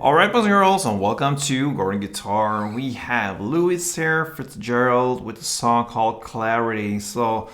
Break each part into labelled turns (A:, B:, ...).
A: Alright, boys and girls, and welcome to Gordon Guitar. We have Louis here, Fitzgerald, with a song called Clarity. So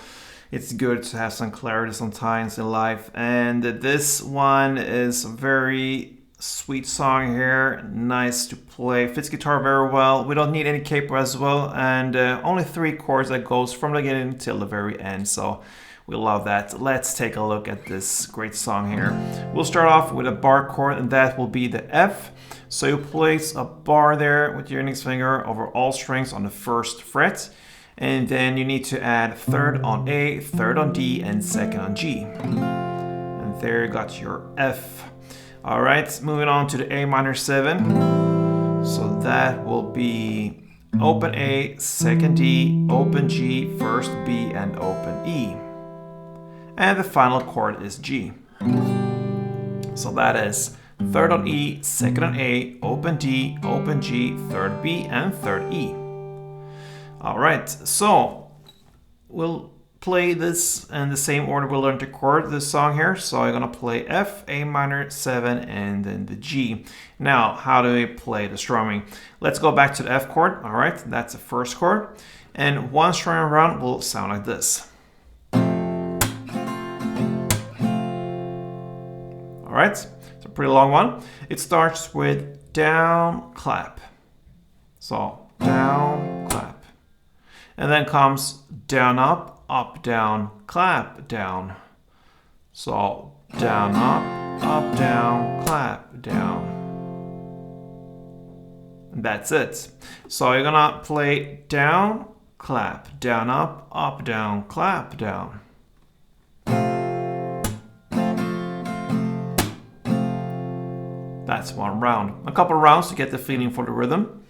A: it's good to have some clarity sometimes in life. And this one is a very sweet song here, nice to play. Fits guitar very well. We don't need any capo as well, and only 3 chords that goes from the beginning till the very end. So we love that. Let's take a look at this great song here. We'll start off with a bar chord, and that will be the F. So you place a bar there with your index finger over all strings on the 1st fret. And then you need to add 3rd on A, 3rd on D, and 2nd on G. And there you got your F. Alright, moving on to the A minor 7. So that will be open A, 2nd D, open G, 1st B, and open E. And the final chord is G. So that is 3rd on E, 2nd on A, open D, open G, 3rd B, and 3rd E. Alright, so we'll play this in the same order we learned to chord this song here. So I'm gonna play F, A minor 7, and then the G. Now, how do we play the strumming? Let's go back to the F chord. Alright, that's the 1st chord. And one string around will sound like this. Alright, it's a pretty long one. It starts with down, clap. So down, clap. And then comes down, up, down, clap, down. So down, up, down, clap, down. And that's it. So you're gonna play down, clap, down, up, down, clap, down. That's one round. A couple of rounds to get the feeling for the rhythm.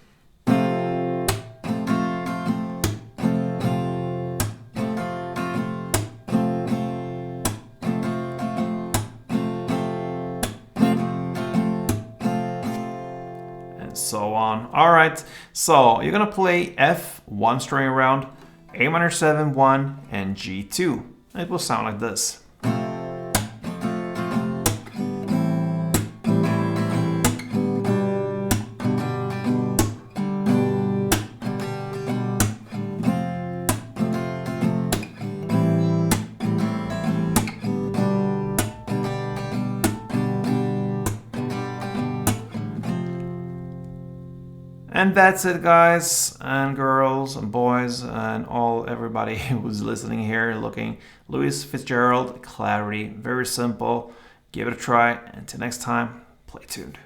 A: And so on. Alright, so you're gonna play F, 1 string around, A minor 7, 1, and G 2. It will sound like this. And that's it, guys and girls and boys and everybody who's listening here, looking. Louis Fitzgerald, Clarity, very simple. Give it a try. Until next time, play tuned.